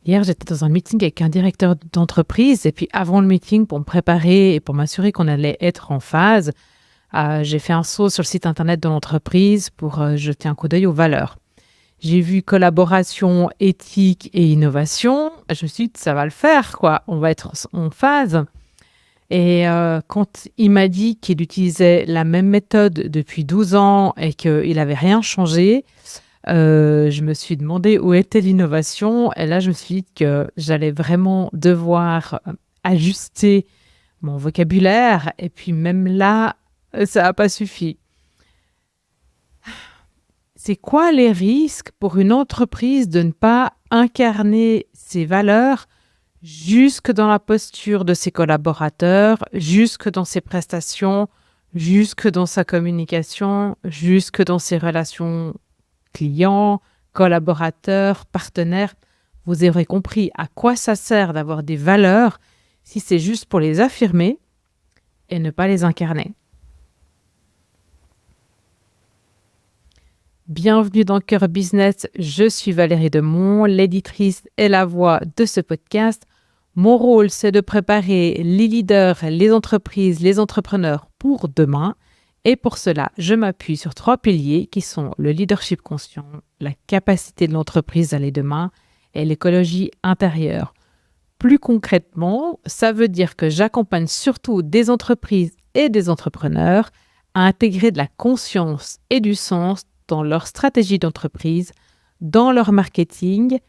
Hier, j'étais dans un meeting avec un directeur d'entreprise et puis avant le meeting, pour me préparer et pour m'assurer qu'on allait être en phase, j'ai fait un saut sur le site internet de l'entreprise pour jeter un coup d'œil aux valeurs. J'ai vu collaboration, éthique et innovation. Je me suis dit, ça va le faire, quoi. On va être en phase. Et quand il m'a dit qu'il utilisait la même méthode depuis 12 ans et qu'il n'avait rien changé, je me suis demandé où était l'innovation. Et là, je me suis dit que j'allais vraiment devoir ajuster mon vocabulaire. Et puis même là, ça n'a pas suffi. C'est quoi les risques pour une entreprise de ne pas incarner ses valeurs jusque dans la posture de ses collaborateurs, jusque dans ses prestations, jusque dans sa communication, jusque dans ses relations clients, collaborateurs, partenaires? Vous aurez compris à quoi ça sert d'avoir des valeurs si c'est juste pour les affirmer et ne pas les incarner. Bienvenue dans Cœur Business, je suis Valérie Demont, l'éditrice et la voix de ce podcast. Mon rôle, c'est de préparer les leaders, les entreprises, les entrepreneurs pour demain. Et pour cela, je m'appuie sur 3 piliers qui sont le leadership conscient, la capacité de l'entreprise d'aller demain et l'écologie intérieure. Plus concrètement, ça veut dire que j'accompagne surtout des entreprises et des entrepreneurs à intégrer de la conscience et du sens dans leur stratégie d'entreprise, dans leur marketing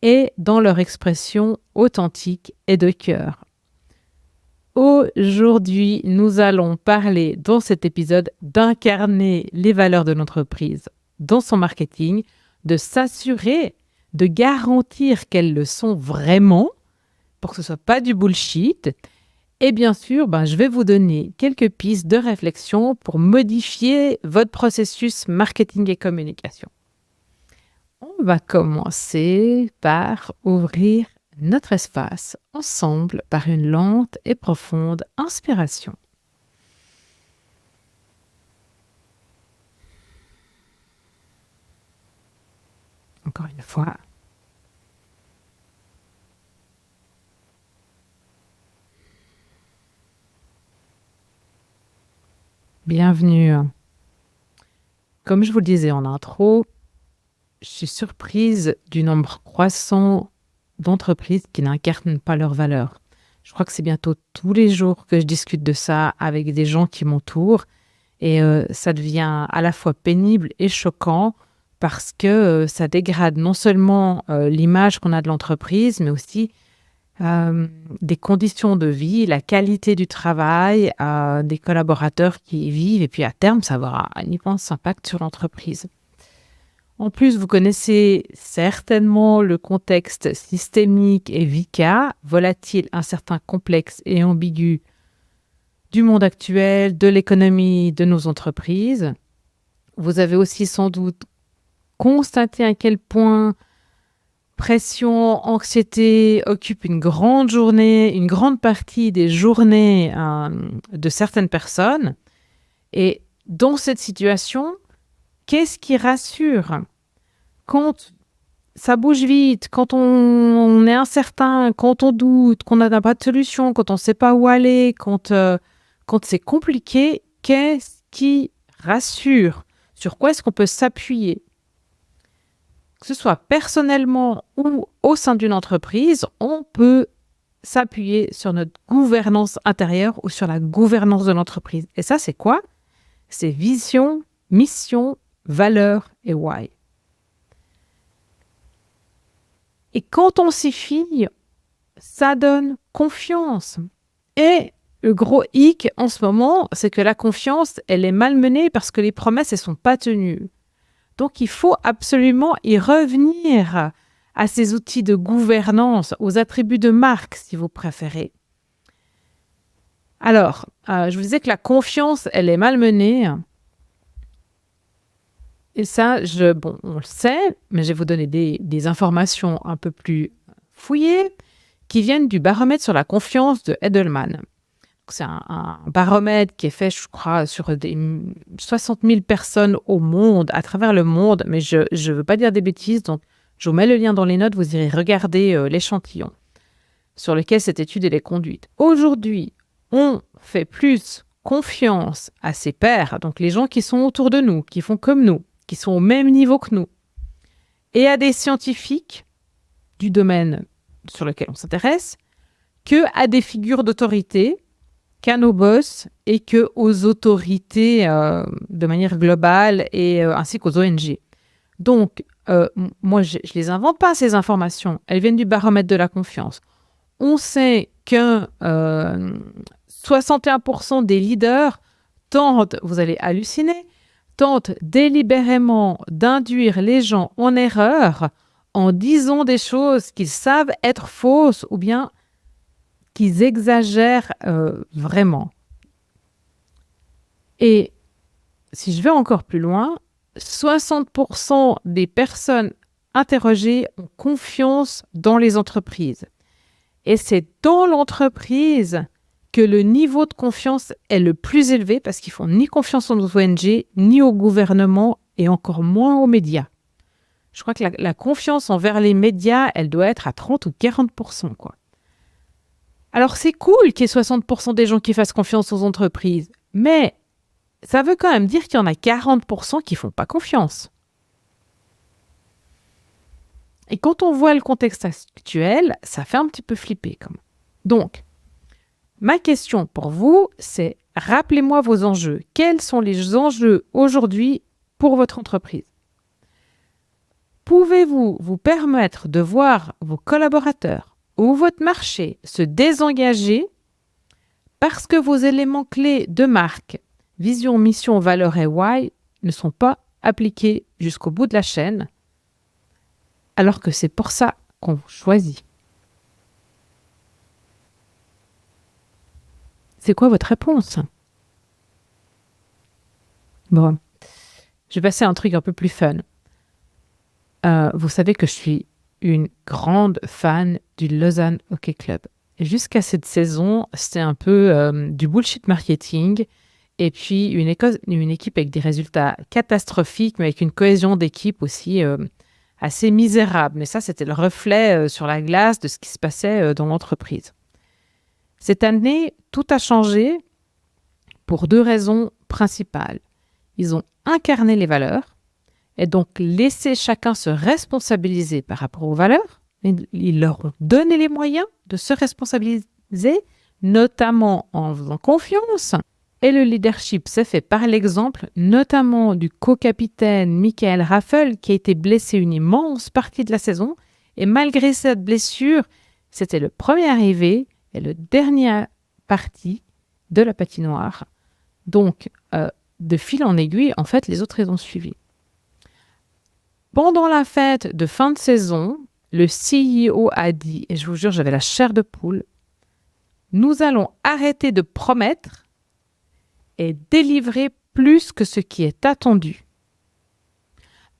et dans leur expression authentique et de cœur. Aujourd'hui, nous allons parler dans cet épisode d'incarner les valeurs de l'entreprise dans son marketing, de s'assurer, de garantir qu'elles le sont vraiment pour que ce ne soit pas du bullshit. Et bien sûr, je vais vous donner quelques pistes de réflexion pour modifier votre processus marketing et communication. On va commencer par ouvrir notre espace ensemble par une lente et profonde inspiration. Encore une fois. Bienvenue. Comme je vous le disais en intro, je suis surprise du nombre croissant d'entreprises qui n'incarnent pas leurs valeurs. Je crois que c'est bientôt tous les jours que je discute de ça avec des gens qui m'entourent et ça devient à la fois pénible et choquant parce que ça dégrade non seulement l'image qu'on a de l'entreprise, mais aussi des conditions de vie, la qualité du travail, des collaborateurs qui y vivent et puis à terme, ça va avoir un immense impact sur l'entreprise. En plus, vous connaissez certainement le contexte systémique et VUCA, volatile, incertain, complexe et ambigu du monde actuel, de l'économie de nos entreprises. Vous avez aussi sans doute constaté à quel point pression, anxiété occupent une grande partie des journées de certaines personnes. Et dans cette situation, qu'est-ce qui rassure? Quand ça bouge vite, quand on est incertain, quand on doute, qu'on n'a pas de solution, quand on ne sait pas où aller, quand c'est compliqué, qu'est-ce qui rassure? Sur quoi est-ce qu'on peut s'appuyer? Que ce soit personnellement ou au sein d'une entreprise, on peut s'appuyer sur notre gouvernance intérieure ou sur la gouvernance de l'entreprise. Et ça, c'est quoi? C'est vision, mission, valeur et why. Et quand on s'y fie, ça donne confiance. Et le gros hic en ce moment, c'est que la confiance, elle est malmenée parce que les promesses, elles ne sont pas tenues. Donc, il faut absolument y revenir à ces outils de gouvernance, aux attributs de marque, si vous préférez. Alors, je vous disais que la confiance, elle est malmenée. Et ça, on le sait, mais je vais vous donner des informations un peu plus fouillées qui viennent du baromètre sur la confiance de Edelman. C'est un baromètre qui est fait, je crois, sur des 60 000 personnes au monde, à travers le monde, mais je ne veux pas dire des bêtises, donc Je vous mets le lien dans les notes, vous irez regarder l'échantillon sur lequel cette étude est conduite. Aujourd'hui, on fait plus confiance à ses pairs, donc les gens qui sont autour de nous, qui font comme nous, qui sont au même niveau que nous, et à des scientifiques du domaine sur lequel on s'intéresse, que à des figures d'autorité, qu'à nos boss et que aux autorités de manière globale et ainsi qu'aux ONG. Donc, moi, je les invente pas, ces informations. Elles viennent du baromètre de la confiance. On sait que 61% des leaders tentent, vous allez halluciner, tentent délibérément d'induire les gens en erreur en disant des choses qu'ils savent être fausses ou bien qu'ils exagèrent vraiment. Et si je vais encore plus loin, 60% des personnes interrogées ont confiance dans les entreprises. Et c'est dans l'entreprise que le niveau de confiance est le plus élevé parce qu'ils font ni confiance aux ONG, ni au gouvernement et encore moins aux médias. Je crois que la confiance envers les médias, elle doit être à 30 ou 40%, quoi. Alors, c'est cool qu'il y ait 60% des gens qui fassent confiance aux entreprises, mais ça veut quand même dire qu'il y en a 40% qui ne font pas confiance. Et quand on voit le contexte actuel, ça fait un petit peu flipper. Donc, ma question pour vous, c'est rappelez-moi vos enjeux. Quels sont les enjeux aujourd'hui pour votre entreprise? Pouvez-vous vous permettre de voir vos collaborateurs ou votre marché se désengager parce que vos éléments clés de marque, vision, mission, valeur et why ne sont pas appliqués jusqu'au bout de la chaîne, alors que c'est pour ça qu'on vous choisit? C'est quoi votre réponse? Bon, je vais passer à un truc un peu plus fun. Vous savez que je suis une grande fan du Lausanne Hockey Club. Et jusqu'à cette saison, c'était un peu du bullshit marketing et puis une équipe avec des résultats catastrophiques, mais avec une cohésion d'équipe aussi assez misérable. Mais ça, c'était le reflet sur la glace de ce qui se passait dans l'entreprise. Cette année, tout a changé pour 2 raisons principales. Ils ont incarné les valeurs et donc laissé chacun se responsabiliser par rapport aux valeurs. Ils leur ont donné les moyens de se responsabiliser, notamment en faisant confiance. Et le leadership s'est fait par l'exemple, notamment du co-capitaine Michael Raffel, qui a été blessé une immense partie de la saison. Et malgré cette blessure, c'était le premier arrivé et le dernier parti de la patinoire. Donc, de fil en aiguille, en fait, les autres les ont suivis. Pendant la fête de fin de saison, le CEO a dit, et je vous jure, j'avais la chair de poule, nous allons arrêter de promettre et délivrer plus que ce qui est attendu.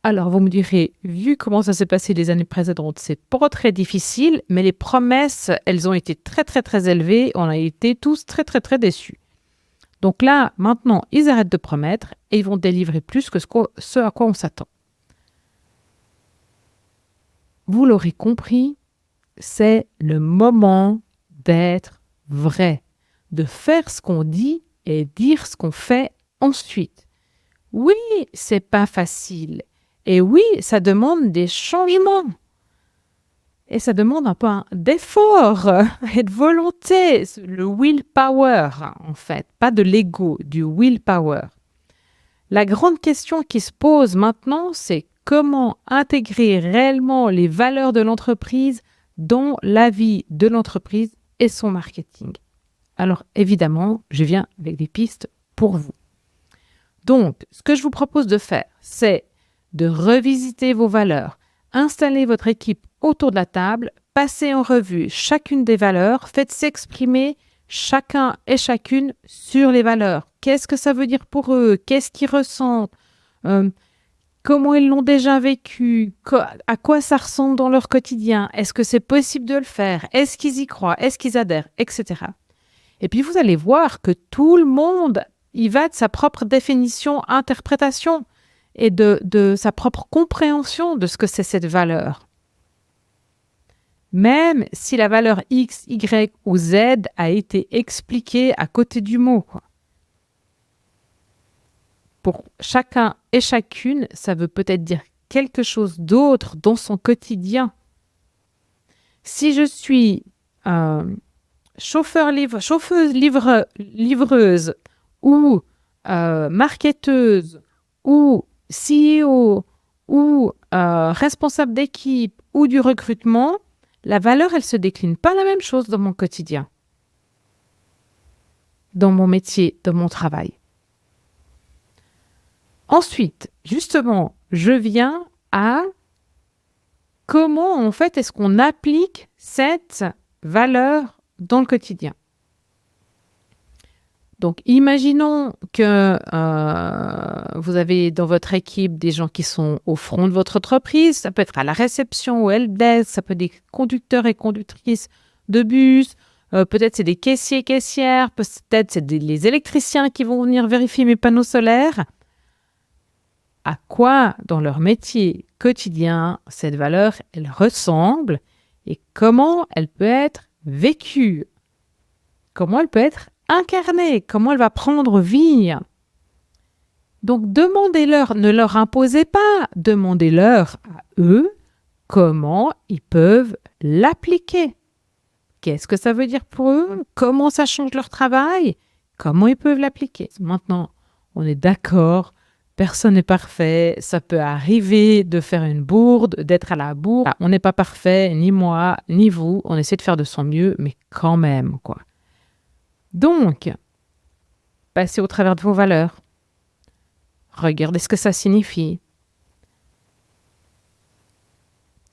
Alors, vous me direz, vu comment ça s'est passé les années précédentes, c'est pas très difficile, mais les promesses, elles ont été très, très, très élevées. On a été tous très, très, très déçus. Donc là, maintenant, ils arrêtent de promettre et ils vont délivrer plus que ce à quoi on s'attend. Vous l'aurez compris, c'est le moment d'être vrai, de faire ce qu'on dit et dire ce qu'on fait ensuite. Oui, c'est pas facile. Et oui, ça demande des changements. Et ça demande un peu d'effort et de volonté, le willpower en fait, pas de l'ego, du willpower. La grande question qui se pose maintenant, c'est comment intégrer réellement les valeurs de l'entreprise dans la vie de l'entreprise et son marketing. Alors évidemment, je viens avec des pistes pour vous. Donc, ce que je vous propose de faire, c'est de revisiter vos valeurs, installer votre équipe autour de la table, passez en revue chacune des valeurs, faites s'exprimer chacun et chacune sur les valeurs. Qu'est-ce que ça veut dire pour eux? Qu'est-ce qu'ils ressentent? Comment ils l'ont déjà vécu? À quoi ça ressemble dans leur quotidien? Est-ce que c'est possible de le faire? Est-ce qu'ils y croient? Est-ce qu'ils adhèrent? Etc. Et puis vous allez voir que tout le monde y va de sa propre définition, interprétation et de sa propre compréhension de ce que c'est cette valeur. même si la valeur X, Y ou Z a été expliquée à côté du mot, quoi. Pour chacun et chacune, ça veut peut-être dire quelque chose d'autre dans son quotidien. Si je suis chauffeuse, livreuse ou marketeuse ou CEO ou responsable d'équipe ou du recrutement, la valeur, elle se décline pas la même chose dans mon quotidien, dans mon métier, dans mon travail. Ensuite, justement, je viens à comment, en fait, est-ce qu'on applique cette valeur dans le quotidien. Donc, imaginons que vous avez dans votre équipe des gens qui sont au front de votre entreprise. Ça peut être à la réception, au helpdesk, ça peut être des conducteurs et conductrices de bus. Peut-être c'est des caissiers, caissières. Peut-être c'est les électriciens qui vont venir vérifier mes panneaux solaires. À quoi, dans leur métier quotidien, cette valeur, elle ressemble et comment elle peut être vécue, comment elle peut être incarnée, comment elle va prendre vie. Donc, demandez-leur, ne leur imposez pas, demandez-leur à eux comment ils peuvent l'appliquer. Qu'est-ce que ça veut dire pour eux? Comment ça change leur travail? Comment ils peuvent l'appliquer? Maintenant, on est d'accord. Personne n'est parfait, ça peut arriver de faire une bourde, d'être à la bourre. On n'est pas parfait, ni moi, ni vous. On essaie de faire de son mieux, mais quand même, quoi. Donc, passez au travers de vos valeurs. Regardez ce que ça signifie.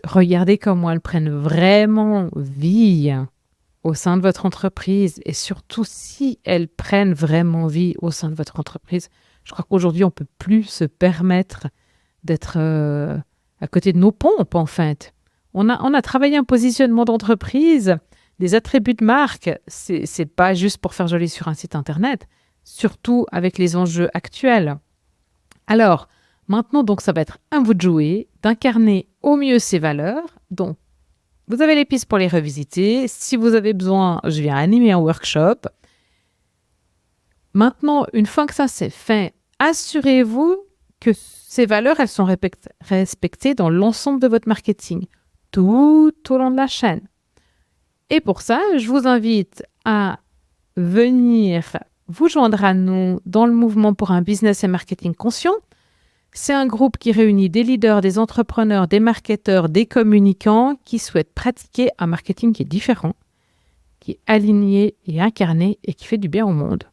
Regardez comment elles prennent vraiment vie au sein de votre entreprise et surtout si elles prennent vraiment vie au sein de votre entreprise. Je crois qu'aujourd'hui, on ne peut plus se permettre d'être à côté de nos pompes, en fait. On a travaillé un positionnement d'entreprise, des attributs de marque. C'est pas juste pour faire joli sur un site Internet, surtout avec les enjeux actuels. Alors, maintenant, donc, ça va être à vous de jouer, d'incarner au mieux ces valeurs. Donc, vous avez les pistes pour les revisiter. Si vous avez besoin, je viens animer un workshop. Maintenant, une fois que ça c'est fait, assurez-vous que ces valeurs, elles sont respectées dans l'ensemble de votre marketing, tout au long de la chaîne. Et pour ça, je vous invite à venir vous joindre à nous dans le mouvement pour un business et marketing conscient. C'est un groupe qui réunit des leaders, des entrepreneurs, des marketeurs, des communicants qui souhaitent pratiquer un marketing qui est différent, qui est aligné et incarné et qui fait du bien au monde.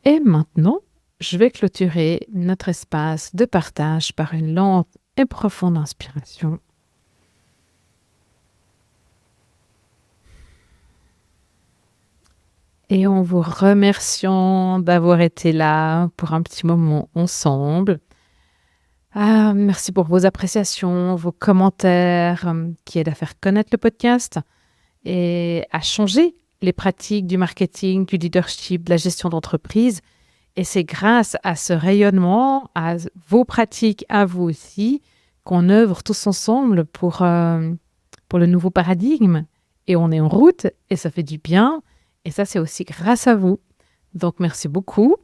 Et maintenant, je vais clôturer notre espace de partage par une lente et profonde inspiration. Et en vous remerciant d'avoir été là pour un petit moment ensemble. Merci pour vos appréciations, vos commentaires qui aident à faire connaître le podcast et à changer les pratiques du marketing, du leadership, de la gestion d'entreprise. Et c'est grâce à ce rayonnement, à vos pratiques, à vous aussi, qu'on œuvre tous ensemble pour le nouveau paradigme. Et on est en route et ça fait du bien. Et ça, c'est aussi grâce à vous. Donc, merci beaucoup.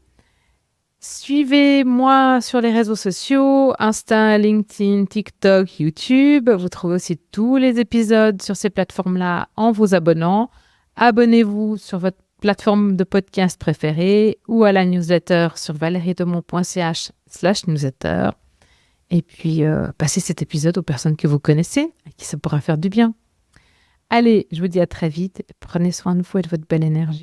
Suivez-moi sur les réseaux sociaux, Insta, LinkedIn, TikTok, YouTube. Vous trouvez aussi tous les épisodes sur ces plateformes-là en vous abonnant. Abonnez-vous sur votre plateforme de podcast préférée ou à la newsletter sur valeriedemont.ch/newsletter. Et puis, passez cet épisode aux personnes que vous connaissez, à qui ça pourra faire du bien. Allez, je vous dis à très vite. Prenez soin de vous et de votre belle énergie.